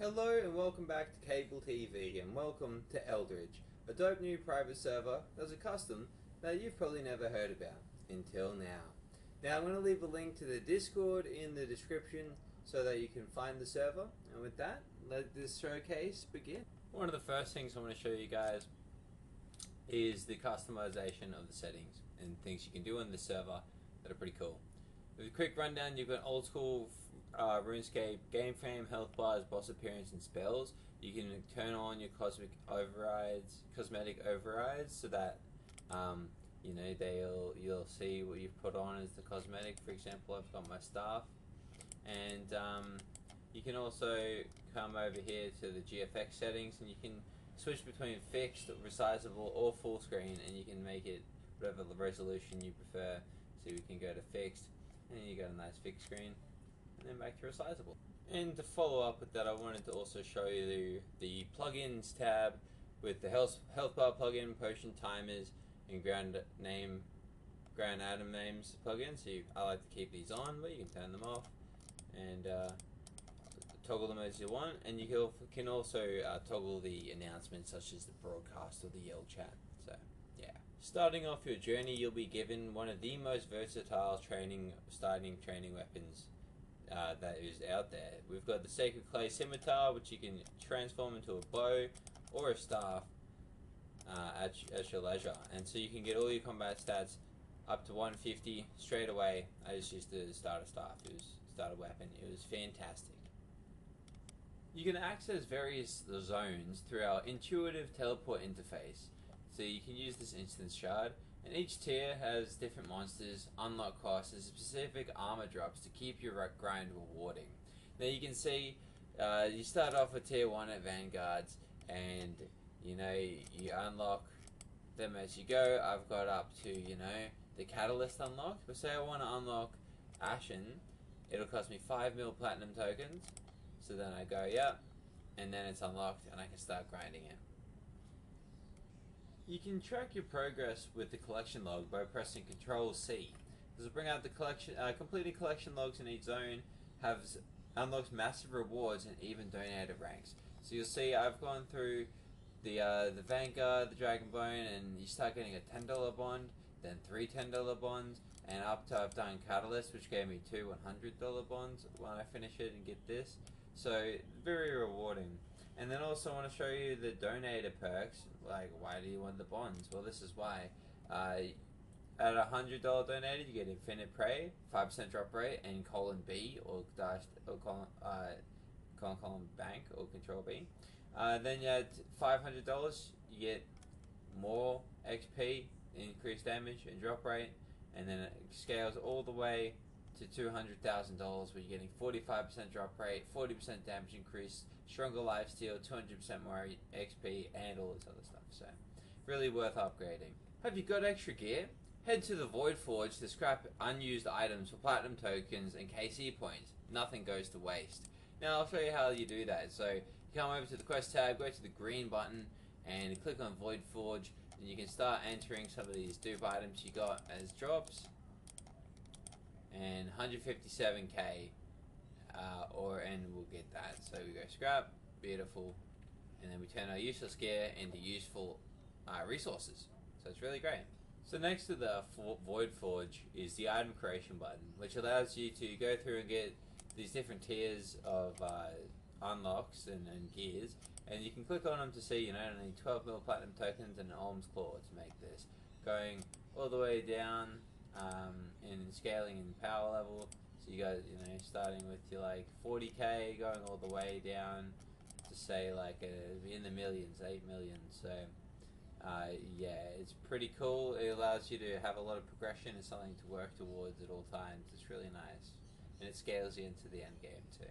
Hello and welcome back to Cable TV, and welcome to Eldritch, a dope new private server that's a custom that you've probably never heard about until now. Now I'm going to leave a link to the Discord in the description so that you can find the server, and with that, let this showcase begin. One of the first things I want to show you guys is the customization of the settings and things you can do on the server that are pretty cool. With a quick rundown, you've got old school RuneScape game frame, health bars, boss appearance, and spells. You can turn on your cosmetic overrides, so that you'll see what you've put on as the cosmetic. For example, I've got my staff, and you can also come over here to the GFX settings, and you can switch between fixed, resizable, or full screen, and you can make it whatever the resolution you prefer. So we can go to fixed, and then you got a nice fixed screen, and then back to resizable. And to follow up with that, I wanted to also show you the plugins tab with the health bar plugin, potion timers, and ground atom names plugins. So I like to keep these on, but you can turn them off and toggle them as you want. And you can also toggle the announcements, such as the broadcast or the yell chat. So yeah. Starting off your journey, you'll be given one of the most versatile starting training weapons that is out there. We've got the Sacred Clay Scimitar, which you can transform into a bow or a staff at your leisure. And so you can get all your combat stats up to 150 straight away. I just used the starter staff, starter weapon. It was fantastic. You can access various zones through our intuitive teleport interface. So you can use this instance shard, and each tier has different monsters, unlock costs, and specific armor drops to keep your grind rewarding. Now you can see you start off with tier 1 at Vanguards, and you unlock them as you go. I've got up to the Catalyst unlocked, but say I want to unlock Ashen, it'll cost me 5 mil platinum tokens. So then I go, yeah, and then it's unlocked, and I can start grinding it. You can track your progress with the collection log by pressing Ctrl C. This will bring out the collection, completed collection logs in each zone, unlocks massive rewards and even donated ranks. So you'll see I've gone through the Vanguard, the Dragonbone, and you start getting a $10 bond, then 3 $10 bonds, and up to I've done Catalyst, which gave me 2 $100 bonds when I finish it and get this. So very rewarding. And then also I want to show you the donator perks. Like, why do you want the bonds? Well, this is why. At a $100 donated, you get Infinite Prey, 5% drop rate, and colon B or colon bank or control B. Then at $500, you get more XP, increased damage and drop rate, and then it scales all the way to $200,000, where you're getting 45% drop rate, 40% damage increase, stronger lifesteal, 200% more XP, and all this other stuff. So, really worth upgrading. Have you got extra gear? Head to the Void Forge to scrap unused items for platinum tokens and KC points. Nothing goes to waste. Now I'll show you how you do that. So you come over to the quest tab, go to the green button, and click on Void Forge, and you can start entering some of these dupe items you got as drops. And 157k, and we'll get that. So we go scrap, beautiful, and then we turn our useless gear into useful resources. So it's really great. So next to the Void Forge is the item creation button, which allows you to go through and get these different tiers of unlocks and gears, and you can click on them to see, I need 12 mil platinum tokens and an Alm's Claw to make this. Going all the way down in scaling in power level, so you guys, starting with your 40k, going all the way down to say in the millions, 8 million. So yeah, it's pretty cool. It allows you to have a lot of progression and something to work towards at all times. It's really nice, and it scales you into the end game too.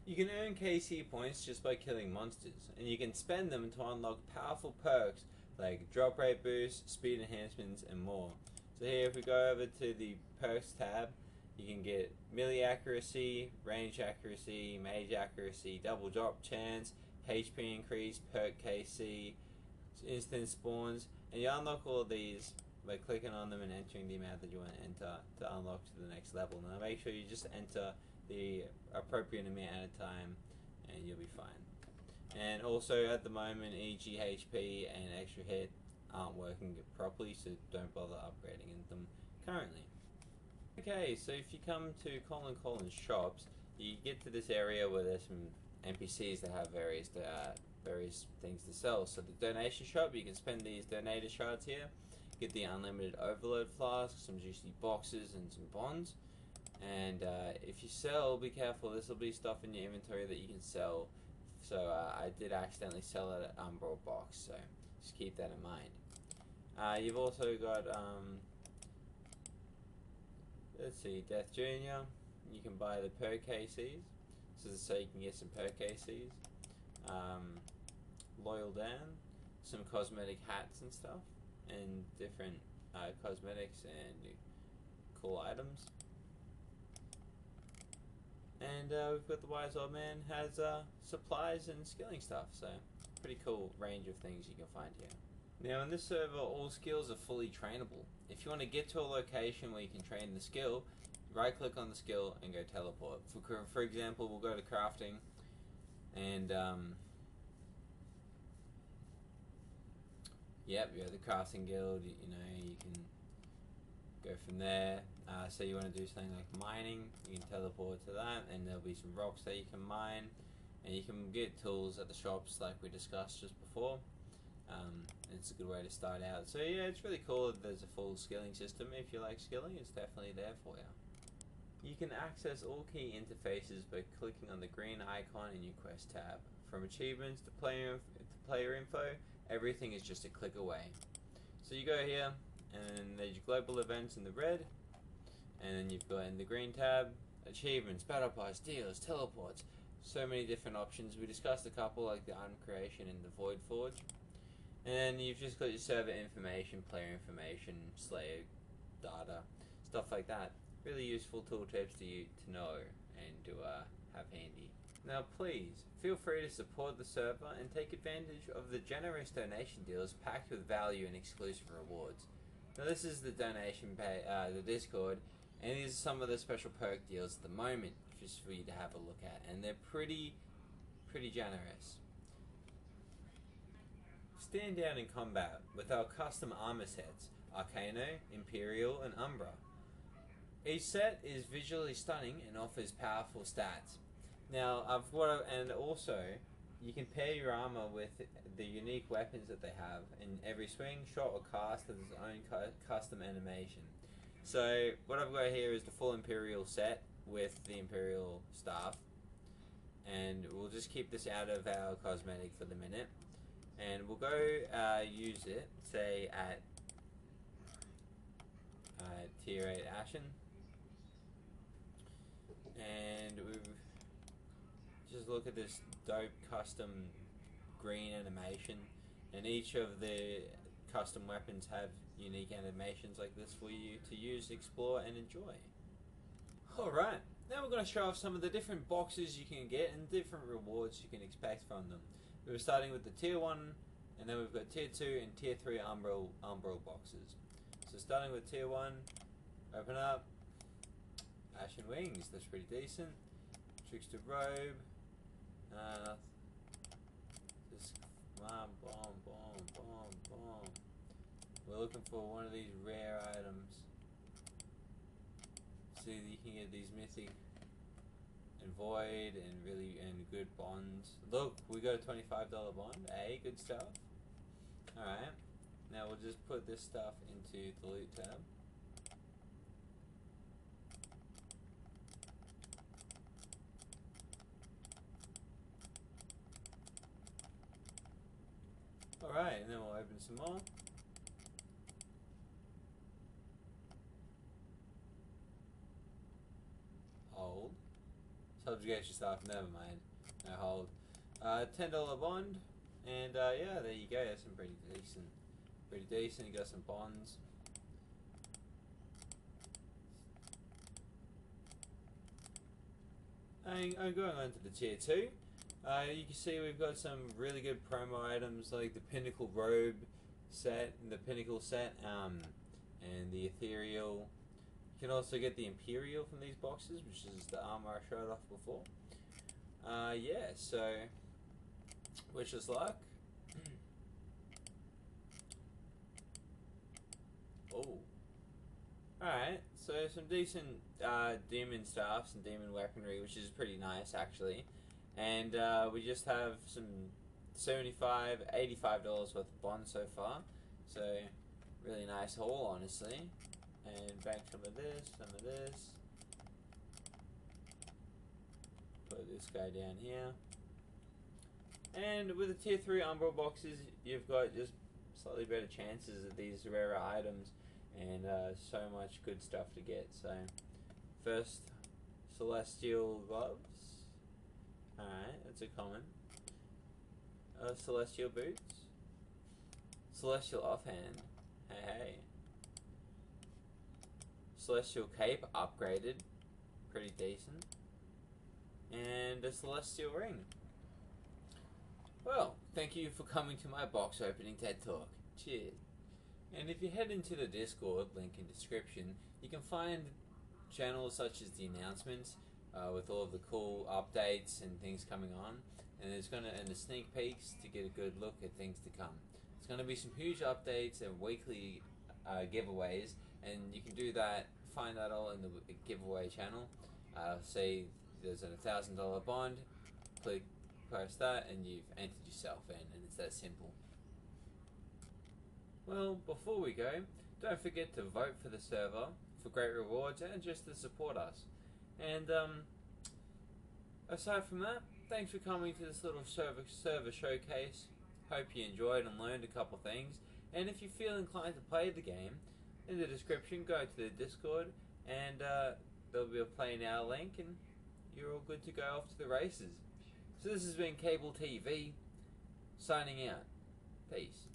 You can earn KC points just by killing monsters, and you can spend them to unlock powerful perks like drop rate boost, speed enhancements, and more. So here, if we go over to the perks tab, you can get melee accuracy, range accuracy, mage accuracy, double drop chance, HP increase, perk KC, instant spawns, and you unlock all of these by clicking on them and entering the amount that you want to enter to unlock to the next level. Now make sure you just enter the appropriate amount at a time, and you'll be fine. And also at the moment, EGHP and Extra Hit aren't working properly, so don't bother upgrading them currently. Okay, so if you come to Colin's shops, you get to this area where there's some NPCs that have various things to sell. So the donation shop, you can spend these donator shards here, get the unlimited overload flask, some juicy boxes and some bonds. And if you sell, be careful, this will be stuff in your inventory that you can sell. So I did accidentally sell it at Umbral box, so just keep that in mind. You've also got let's see, Death Junior. You can buy the perk KCs, so you can get some perk KCs. Loyal Dan, some cosmetic hats and stuff, and different cosmetics and cool items. And we've got the Wise Old Man has supplies and skilling stuff, so pretty cool range of things you can find here. Now in this server, all skills are fully trainable. If you want to get to a location where you can train the skill, right click on the skill and go teleport. For example, we'll go to crafting, and yep, you have the crafting guild. You know, you can go from there. So you want to do something like mining, you can teleport to that, and there'll be some rocks that you can mine, and you can get tools at the shops like we discussed just before. It's a good way to start out. So yeah, it's really cool that there's a full skilling system. If you like skilling, it's definitely there for you. You can access all key interfaces by clicking on the green icon in your quest tab. From achievements to player info, everything is just a click away. So you go here, and there's your global events in the red, and then you've got in the green tab, achievements, battle pass, deals, teleports, so many different options. We discussed a couple like the Item Creation and the Void Forge. And then you've just got your server information, player information, Slayer data, stuff like that. Really useful tooltips to know and to have handy. Now please, feel free to support the server and take advantage of the generous donation deals packed with value and exclusive rewards. Now this is the donation pay, the Discord, and these are some of the special perk deals at the moment, just for you to have a look at, and they're pretty generous. Stand down in combat with our custom armor sets, Arcano, Imperial, and Umbra. Each set is visually stunning and offers powerful stats. Now, and also, you can pair your armor with the unique weapons that they have, and every swing, shot, or cast has its own custom animation. So, what I've got here is the full Imperial set with the Imperial staff, and we'll just keep this out of our cosmetic for the minute. And we'll go use it, say at tier 8 Ashen, and we've just look at this dope custom green animation, and each of the custom weapons have unique animations like this for you to use, explore, and enjoy. Alright, now we're going to show off some of the different boxes you can get and different rewards you can expect from them. We're starting with the tier 1, and then we've got tier 2 and tier 3 umbral boxes. So starting with tier 1, open up, Ashen Wings, that's pretty decent. Trickster Robe, just bomb. We're looking for one of these rare items. So you can get these mythic and void and good bonds. Look, we got a $25 bond. Hey, good stuff. Alright, now we'll just put this stuff into the loot tab. Alright, and then we'll open some more. Hold. Subjugate yourself, never mind. No, hold. $10 bond, and yeah, there you go. That's some pretty decent. You got some bonds. And I'm going on to the tier 2. You can see we've got some really good promo items like the Pinnacle Robe set, and the Pinnacle set, and the Ethereal. You can also get the Imperial from these boxes, which is the armor I showed off before. Yeah, so wish us luck. Oh. Alright, so some decent demon staffs and demon weaponry, which is pretty nice actually. And we just have some $75, $85 worth of bonds so far. So, really nice haul, honestly. And bank some of this, some of this. Put this guy down here. And with the tier 3 umbral boxes, you've got just slightly better chances of these rarer items. And so much good stuff to get. So, first, Celestial Gloves. Alright, that's a common. Celestial Boots. Celestial Offhand. Hey. Celestial Cape upgraded. Pretty decent. And a Celestial Ring. Well, thank you for coming to my box opening TED Talk. Cheers. And if you head into the Discord, link in description, you can find channels such as the announcements with all of the cool updates and things coming on. And the sneak peeks to get a good look at things to come. It's gonna be some huge updates and weekly giveaways, and you can do that. Find that all in the giveaway channel. Say there's a $1,000 bond. Press that, and you've entered yourself in, and it's that simple. Well, before we go, don't forget to vote for the server for great rewards and just to support us. And aside from that, thanks for coming to this little server showcase. Hope you enjoyed and learned a couple things. And if you feel inclined to play the game, in the description, go to the Discord, and there'll be a Play Now link, and you're all good to go off to the races. So this has been Cable TV, signing out. Peace.